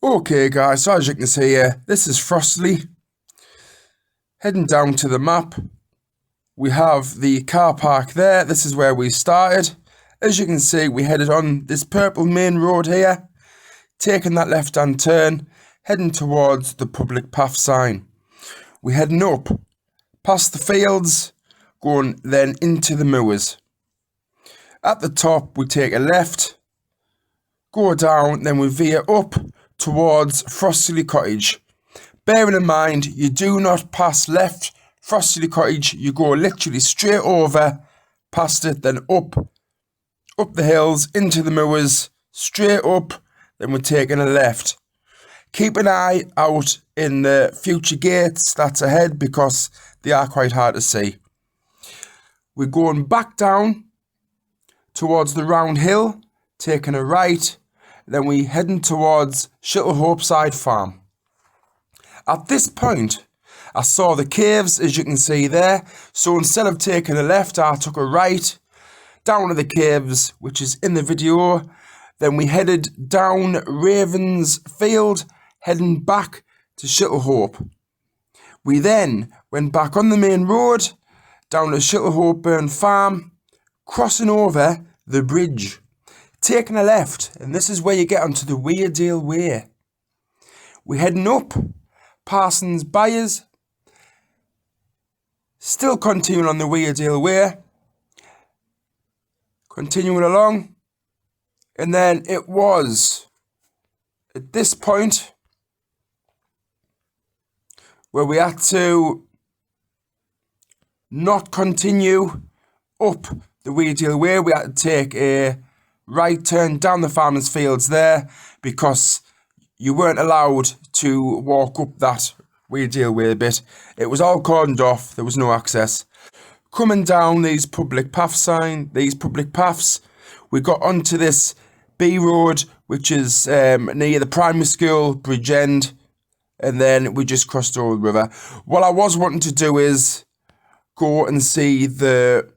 Okay guys, so as you can see here, this is Frosterley. Heading down to the map, we have the car park there. This is where we started. As you can see, we headed on this purple main road here, taking that left hand turn, heading towards the public path sign. We're heading up, past the fields, going then into the moors. At the top we take a left, go down, then we veer up towards Frosterley Cottage. Bearing in mind, you do not pass left Frosterley Cottage, you go literally straight over, past it, then up the hills, into the moors, straight up, then we're taking a left. Keep an eye out in the future gates that's ahead because they are quite hard to see. We're going back down towards the round hill, taking a right, then we heading towards Hopeside Farm. At this point, I saw the caves, as you can see there, so instead of taking a left, I took a right down to the caves, which is in the video. Then we headed down Ravens Field, heading back to Hope. We then went back on the main road, down to Hopeburn Farm, crossing over the bridge, taking a left, and this is where you get onto the Weardale Way. We're heading up Parsons Byers, still continuing on the Weardale Way, continuing along, and then it was at this point where we had to not continue up the Weardale Way. We had to take a right turn down the farmers' fields there because you weren't allowed to walk up that Weardale Way bit. It was all cordoned off, there was no access. Coming down these public paths, we got onto this B road, which is near the primary school, Bridge End, and then we just crossed over the river. What I was wanting to do is go and see the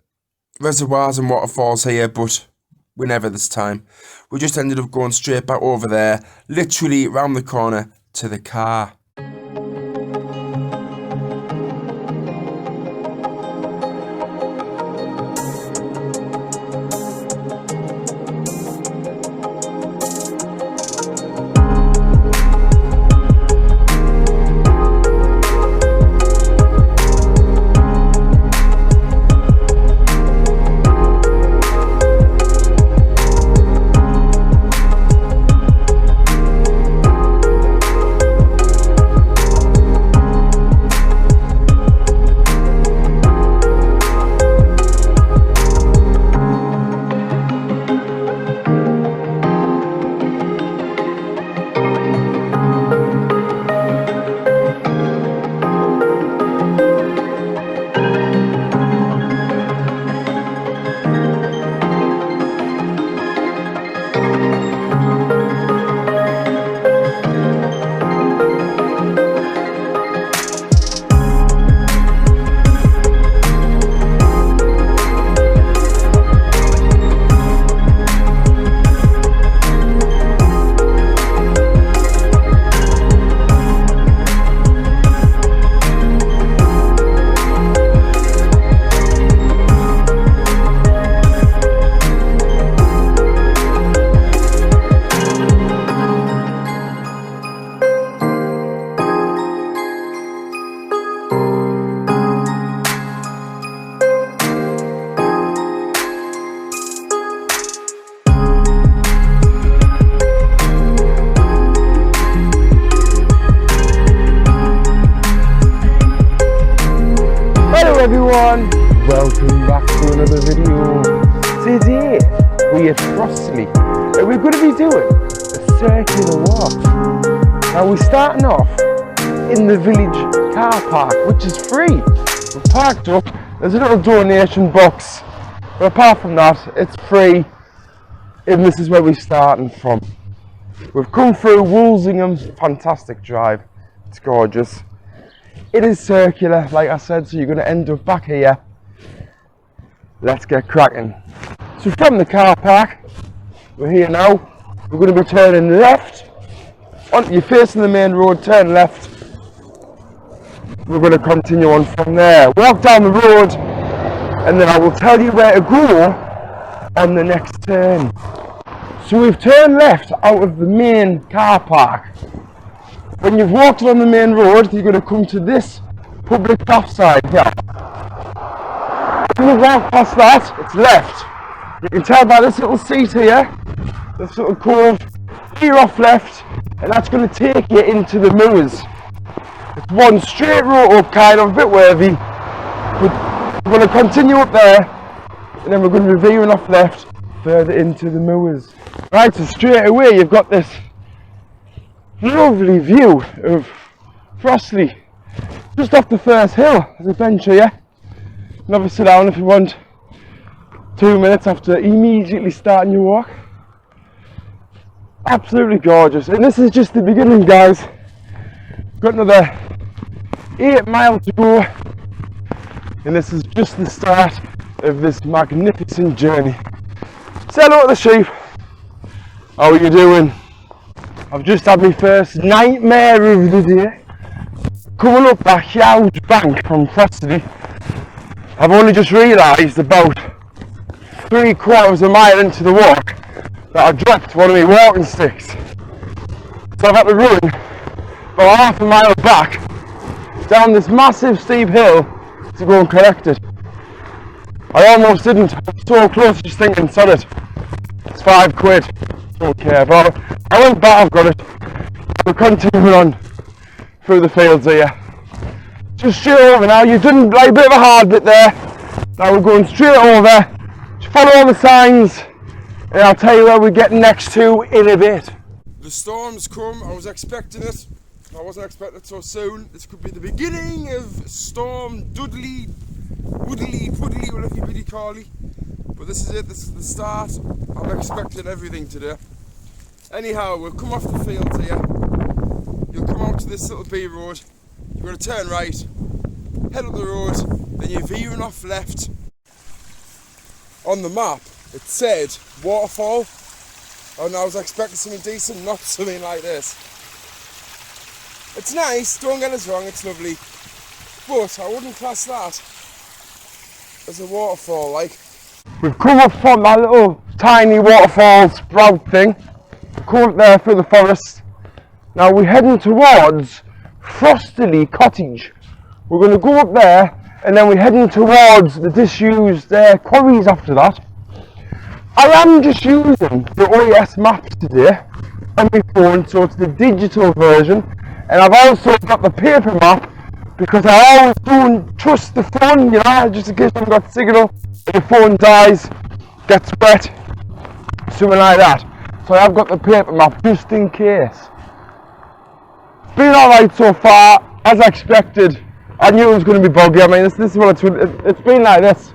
reservoirs and waterfalls here, but we never this time. We just ended up going straight back over there, literally round the corner to the car. Everyone, welcome back to another video. Today we are at Frosterley and we're going to be doing a circular walk. Now we're starting off in the village car park, which is free. We're parked up, there's a little donation box, but apart from that it's free, and this is where we're starting from. We've come through Woolsingham, fantastic drive, it's gorgeous. It is circular, like I said, so you're going to end up back here. Let's get cracking. So from the car park, we're here now. We're going to be turning left You're facing the main road, turn left. We're going to continue on from there. Walk down the road, and then I will tell you where to go on the next turn. So we've turned left out of the main car park. When you've walked on the main road, you're going to come to this public path side here. When you walk past that, it's left. You can tell by this little seat here, this little cove, veer off left, and that's going to take you into the moors. It's one straight road up, kind of a bit wavy, but we're going to continue up there, and then we're going to be veering off left further into the moors. Right, so straight away you've got this lovely view of Frosterley, just off the first hill. There's a bench here. You can have a sit down if you want. 2 minutes after immediately starting your walk. Absolutely gorgeous, and this is just the beginning, guys. Got another 8 miles to go, and this is just the start of this magnificent journey. Say hello to the sheep. How are you doing? I've just had my first nightmare of the day. Coming up that huge bank from Frosterley, I've only just realised about 3/4 of a mile into the walk that I dropped one of my walking sticks. So I've had to run about half a mile back down this massive steep hill to go and collect it. I almost didn't. I was so close, just thinking, sod it. It's £5. Don't care. But I went back, I've got it. We're continuing on through the fields here. Just straight over now. You've done like a bit of a hard bit there. Now we're going straight over. Just follow all the signs, and I'll tell you where we're getting next to in a bit. The storm's come. I was expecting it. I wasn't expecting it so soon. This could be the beginning of Storm Dudley, Woodley, whatever you really call it. But this is it. This is the start. I'm expecting everything today. Anyhow, we'll come off the field here. You'll come out to this little B road. You're going to turn right, head up the road, then you're veering off left. On the map, it said waterfall, and I was expecting something decent, not something like this. It's nice, don't get us wrong, it's lovely, but I wouldn't class that as a waterfall, like. We've come up from that little tiny waterfall sprout thing, come up there through the forest. Now we're heading towards Frosterley Cottage. We're going to go up there, and then we're heading towards the disused quarries after that. I am just using the OES maps today on my phone, so it's the digital version, and I've also got the paper map because I always don't trust the phone, you know, just in case I've got signal and the phone dies, gets wet, something like that. So I've got the paper map just in case. It's been alright so far, as expected. I knew it was going to be buggy. I mean, this is what it's been like this,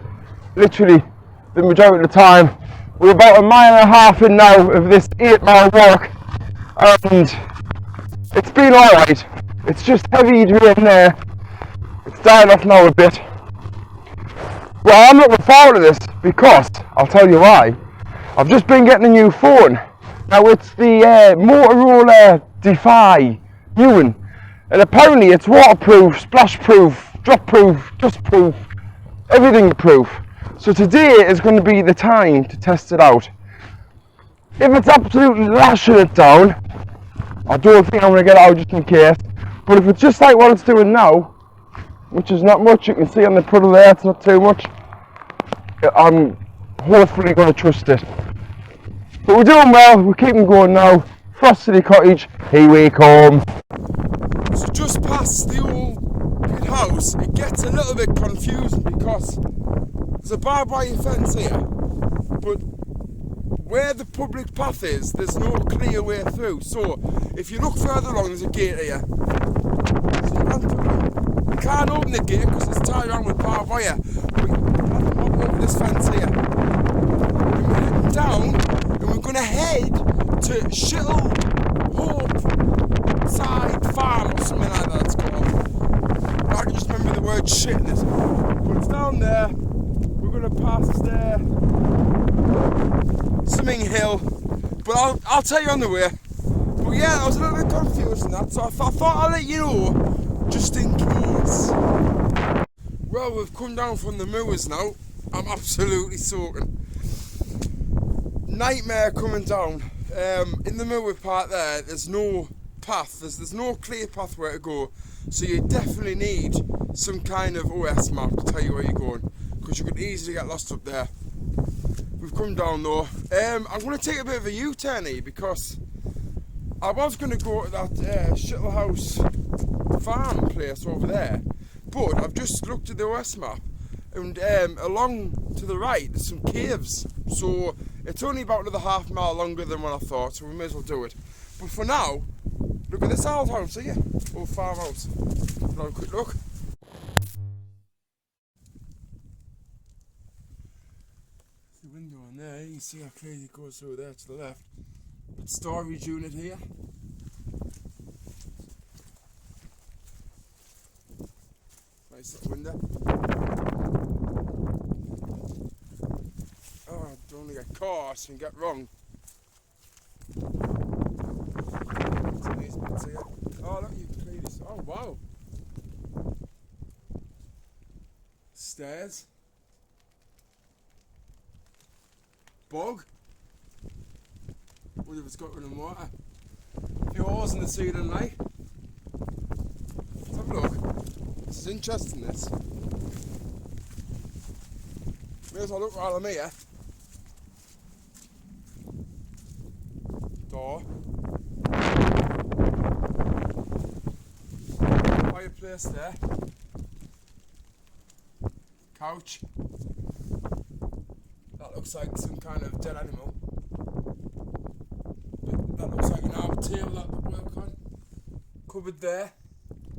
literally, the majority of the time. We're about 1.5 miles in now of this 8-mile walk, and it's been alright. It's just heavy here and there. It's dying off now a bit. Well, I'm looking forward to this because, I'll tell you why. I've just been getting a new phone. Now it's the Motorola Defy new one. And apparently it's waterproof, splash proof, drop proof, dust proof, everything proof. So today is going to be the time to test it out. If it's absolutely lashing it down, I don't think I'm going to get it out just in case. But if it's just like what it's doing now, which is not much, you can see on the puddle there, it's not too much, I'm hopefully going to trust it. But we're doing well, we're keeping going now. Frosterley Cottage, here we come. So just past the old house, it gets a little bit confusing because there's a barbed wire fence here, but where the public path is, there's no clear way through. So if you look further along, there's a gate here. You can't open the gate because it's tied around with barbed wire. But you have to hop over this fence here. And we're heading down, and we're going to head to Shittle Hope Side Farm or something like that it's called. I can just remember the word shit in it. But it's down there. We're going to pass Swimming Hill. But I'll tell you on the way. But yeah, I was a little bit confused in that, so I thought I'd let you know, just in case. Well, we've come down from the moors now. I'm absolutely soaking. Nightmare coming down. In the moor part there's no path, there's no clear path where to go, so you definitely need some kind of OS map to tell you where you're going, because you could easily get lost up there. We've come down though. I'm going to take a bit of a U-turn here, because I was going to go to that shuttle house farm place over there, but I've just looked at the OS map, and along to the right there's some caves, so it's only about another half mile longer than what I thought, so we may as well do it. But for now, look at this old house here, old farmhouse. Have a quick look. The window in there, you can see how clearly it goes through there to the left. But storage unit here. Nice little window. Oh, don't want to get caught and get wrong. Nice bits here. Oh, look, you can clearly see. Oh, wow. Stairs. Bog. Wonder if it's got running water. A few holes in the ceiling, like. Let's have a look. This is interesting, this. May as well look while I'm here. Door. Fireplace there. Couch. That looks like some kind of dead animal. But that looks like an old tail that would work on. Cupboard there,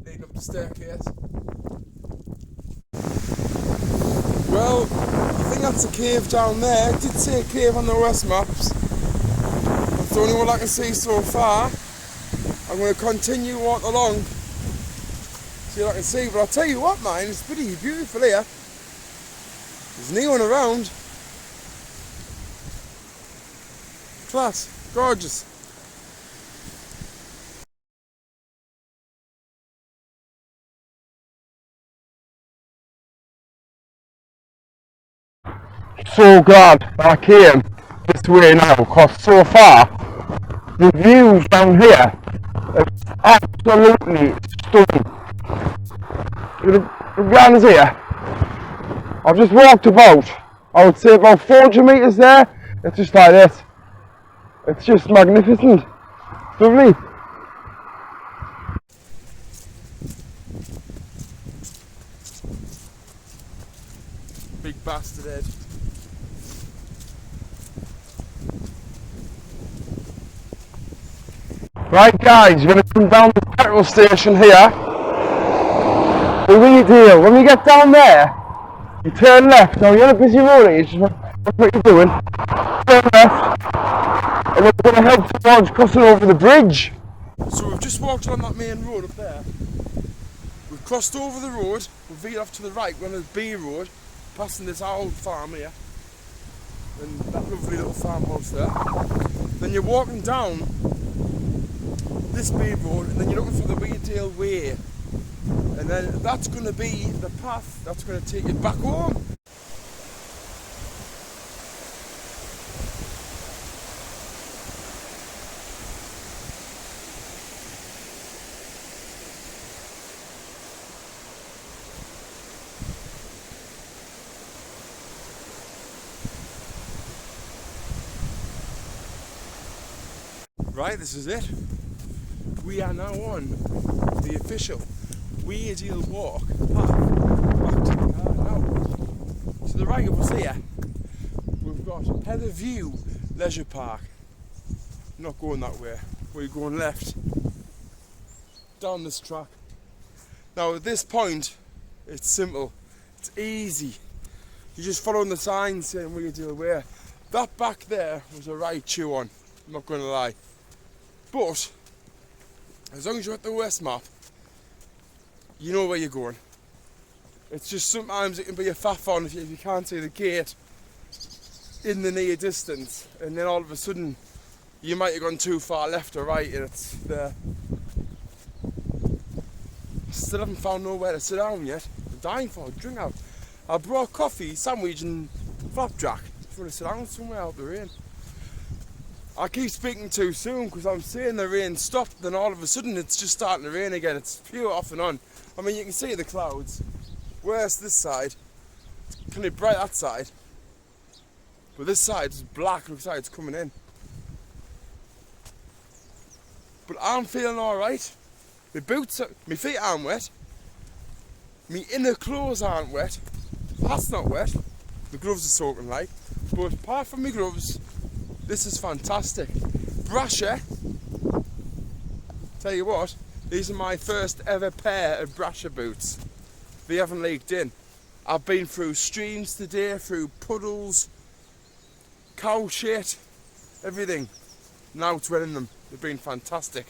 leading up the staircase. Well, I think that's a cave down there. It did say a cave on the West maps. That's the only one I can see so far. I'm going to continue walking along, see what I can see. But I'll tell you what, man, it's pretty beautiful here. There's no one around. Class, gorgeous. So glad that I came this way now, because so far the views down here are absolutely stunning. The grounds here, I've just walked about, I would say about 400 metres there. It's just like this. It's just magnificent. It's lovely. Big bastard head. Right guys, you're going to come down the petrol station here. The wee deal, when we get down there, you turn left. Now you're on a busy road, that's what you're doing. Turn left, and we're going to head towards crossing over the bridge. So we've just walked on that main road up there. We've crossed over the road, we've veered off to the right, we're on the B road, passing this old farm here. And that lovely little farmhouse there. Then you're walking down this B road, and then you're looking for the Weedale Way. And then that's going to be the path that's going to take you back home. Right, this is it. We are now on the official Weedale Walk path back to the car now. To the right of us here, we've got Heather View Leisure Park. Not going that way, we're going left down this track. Now at this point, it's simple, it's easy. You're just following the signs saying Weedale Way. That back there was a right chew on, I'm not going to lie. But as long as you're at the West map, you know where you're going. It's just sometimes it can be a faff on if you can't see the gate in the near distance, and then all of a sudden you might have gone too far left or right, and it's there. Still haven't found nowhere to sit down yet. I'm dying for a drink out. I brought coffee, sandwich and flapjack. Just want to sit down somewhere out the rain. I keep speaking too soon because I'm saying the rain stopped, then all of a sudden it's just starting to rain again. It's pure off and on. I mean, you can see the clouds. Worse this side. It's kind of bright that side. But this side is black, looks like it's coming in. But I'm feeling alright. My feet aren't wet. My inner clothes aren't wet. That's not wet. The gloves are soaking like. But apart from my gloves, this is fantastic. Brasher. Tell you what, these are my first ever pair of Brasher boots. They haven't leaked in. I've been through streams today, through puddles, cow shit, everything. Now it's wet in them. They've been fantastic.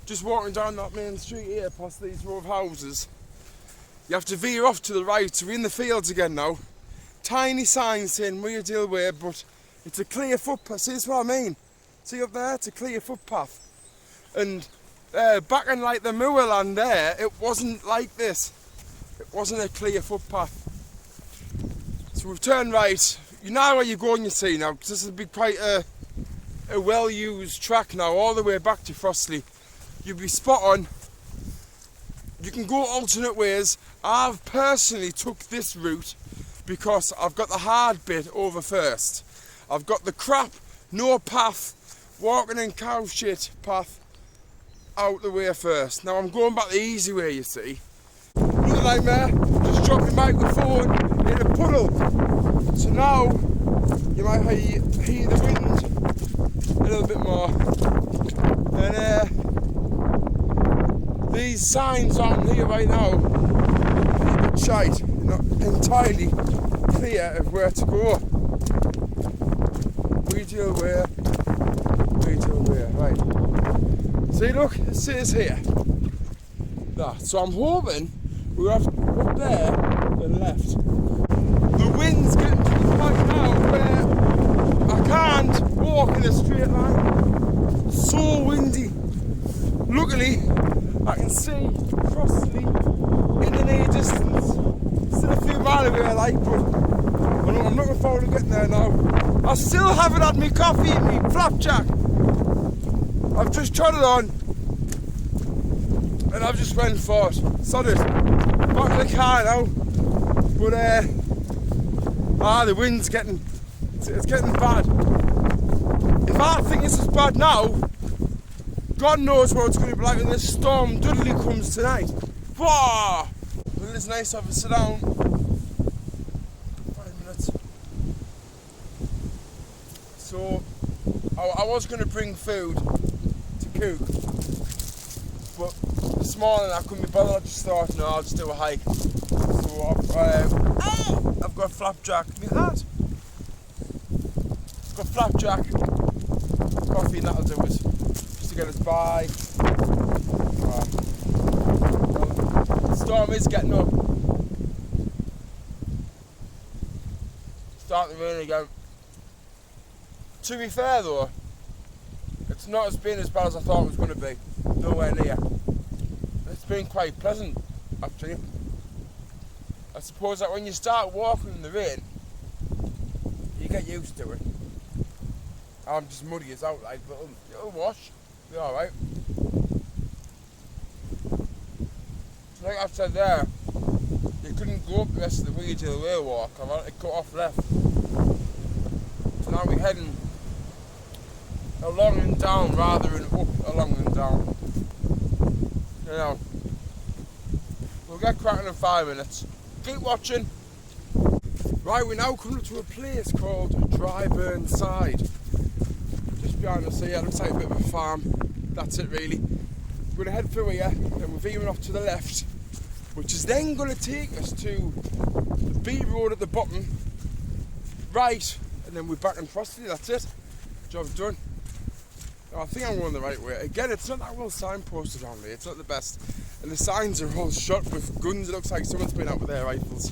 Just walking down that main street here past these row of houses. You have to veer off to the right, so we're in the fields again now. Tiny signs saying Weardale Way, but it's a clear footpath. See, that's what I mean. See up there? It's a clear footpath. And back in like the moorland there, it wasn't like this. It wasn't a clear footpath. So we've turned right. You know where you're going, you see now, because this will be quite a well-used track now, all the way back to Frosterley. You'll be spot on. You can go alternate ways. I've personally took this route because I've got the hard bit over first. I've got the crap, no path, walking in cow shit path out the way first. Now I'm going back the easy way, you see. Another nightmare, just dropped my microphone in a puddle. So now you might hear the wind a little bit more. And these signs aren't here right now. A bit shite. You're not entirely clear of where to go. Weardale Way, right. See, look, it says here. That. So I'm hoping we're up there and left. The wind's getting to the point now where I can't walk in a straight line. It's so windy. Luckily, I can see Frosterley in the near distance. Still a few miles away, like, but I'm looking forward to getting there now. I still haven't had my coffee and my flapjack. I've just tried it on and I've just went for it. Sod it. Back in the car now. But the wind's getting bad. If I think this is bad now, God knows what it's going to be like when this storm Dudley comes tonight. Whoa! Well, it's nice to have a sit down. 5 minutes. So, I was going to bring food to cook, but this morning I couldn't be bothered. I just thought, no, I'll just do a hike. So I've got flapjack. My hat. I've got flapjack, coffee, and that'll do it. To get us by. The storm is getting up. Starting to rain again. To be fair though, it's not as been as bad as I thought it was going to be. Nowhere near. It's been quite pleasant actually. I suppose that when you start walking in the rain, you get used to it. I'm just muddy as out, like, but it'll wash. Be alright. So like I've said there, you couldn't go up the rest of the Weardale Way walk. I've had to cut off left. So now we're heading along and down rather than up along and down. You know. We'll get cracking in 5 minutes. Keep watching. Right, we're now coming up to a place called Dryburn Side. Just behind us here, looks like a bit of a farm. That's it really. We're going to head through here, then we're veering off to the left, which is then going to take us to the B road at the bottom, right, and then we're back in Frosterley. That's it. Job done. Now, I think I'm going the right way. Again, it's not that well signposted around here. It's not the best. And the signs are all shot with guns. It looks like someone's been out with their rifles.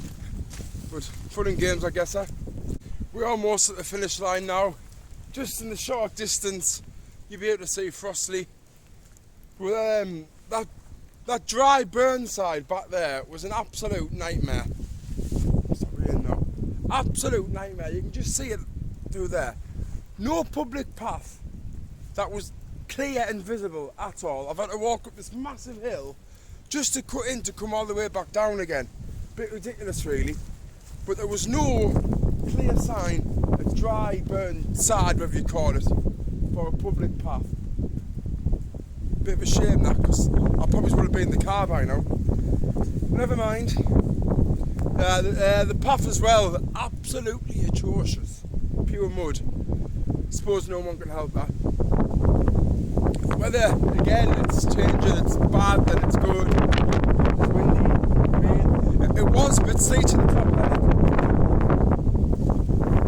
But fun and games, I guess, eh? We're almost at the finish line now. just in the short distance, you'll be able to see Frosterley. But that dry Burnside back there was an absolute nightmare. Stop reading now. Absolute nightmare. You can just see it through there. No public path that was clear and visible at all. I've had to walk up this massive hill just to cut in to come all the way back down again. Bit ridiculous really. But there was no clear sign, a dry Burnside, whatever you call it, for a public path. Bit of a shame that, because I probably would have been in the car by now. Never mind. The path as well, absolutely atrocious. Pure mud. Suppose no one can help that. The weather, again, it's changing, it's bad, then it's good. It's windy, rain. It was a bit sleety at the top there.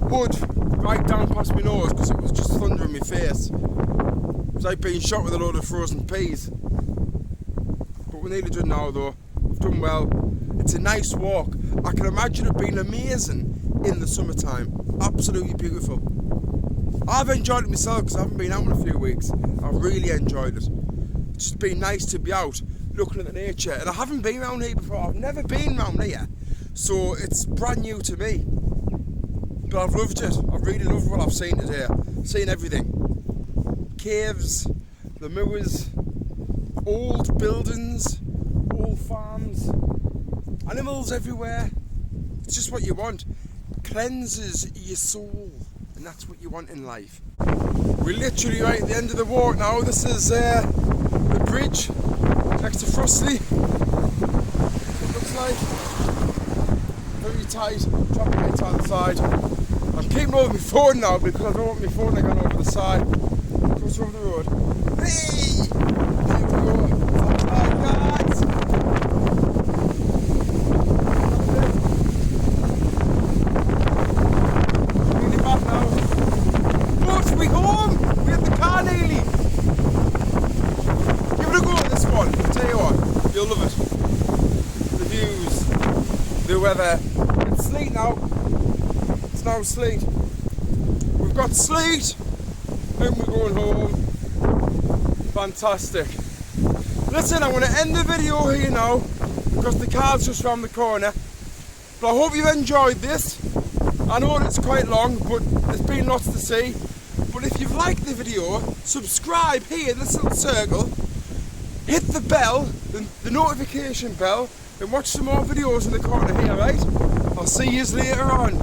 Mud right down past my nose because it was just thunder in my face. It was like being shot with a load of frozen peas. But we're nearly done now though. We've done well. It's a nice walk. I can imagine it being amazing in the summertime. Absolutely beautiful. I've enjoyed it myself because I haven't been out in a few weeks. I've really enjoyed it. It's just been nice to be out looking at the nature. And I haven't been around here before. I've never been around here. So it's brand new to me. But I've loved it. I've really loved what I've seen today. Seen everything. Caves, the moors, old buildings, old farms, animals everywhere. It's just what you want. Cleanses your soul, and that's what you want in life. We're literally right at the end of the walk now. This is the bridge next to Frosterley. It looks like very tight, traffic lights on the side. I'm keeping over my phone now because I don't want my phone to go over the side. Goes over the road. Hey! Here we go. Alright guys! Really bad now. But we home! We have the car nearly! Give it a go this one. I'll tell you what, you'll love it. The views, the weather. It's sleet now. It's now sleet. We've got sleet! And we're going home. Fantastic. Listen, I'm going to end the video here now because the car's just round the corner. But I hope you've enjoyed this. I know it's quite long, but there's been lots to see. But if you've liked the video, subscribe here in this little circle. Hit the bell, the notification bell, and watch some more videos in the corner here, right? I'll see you later on.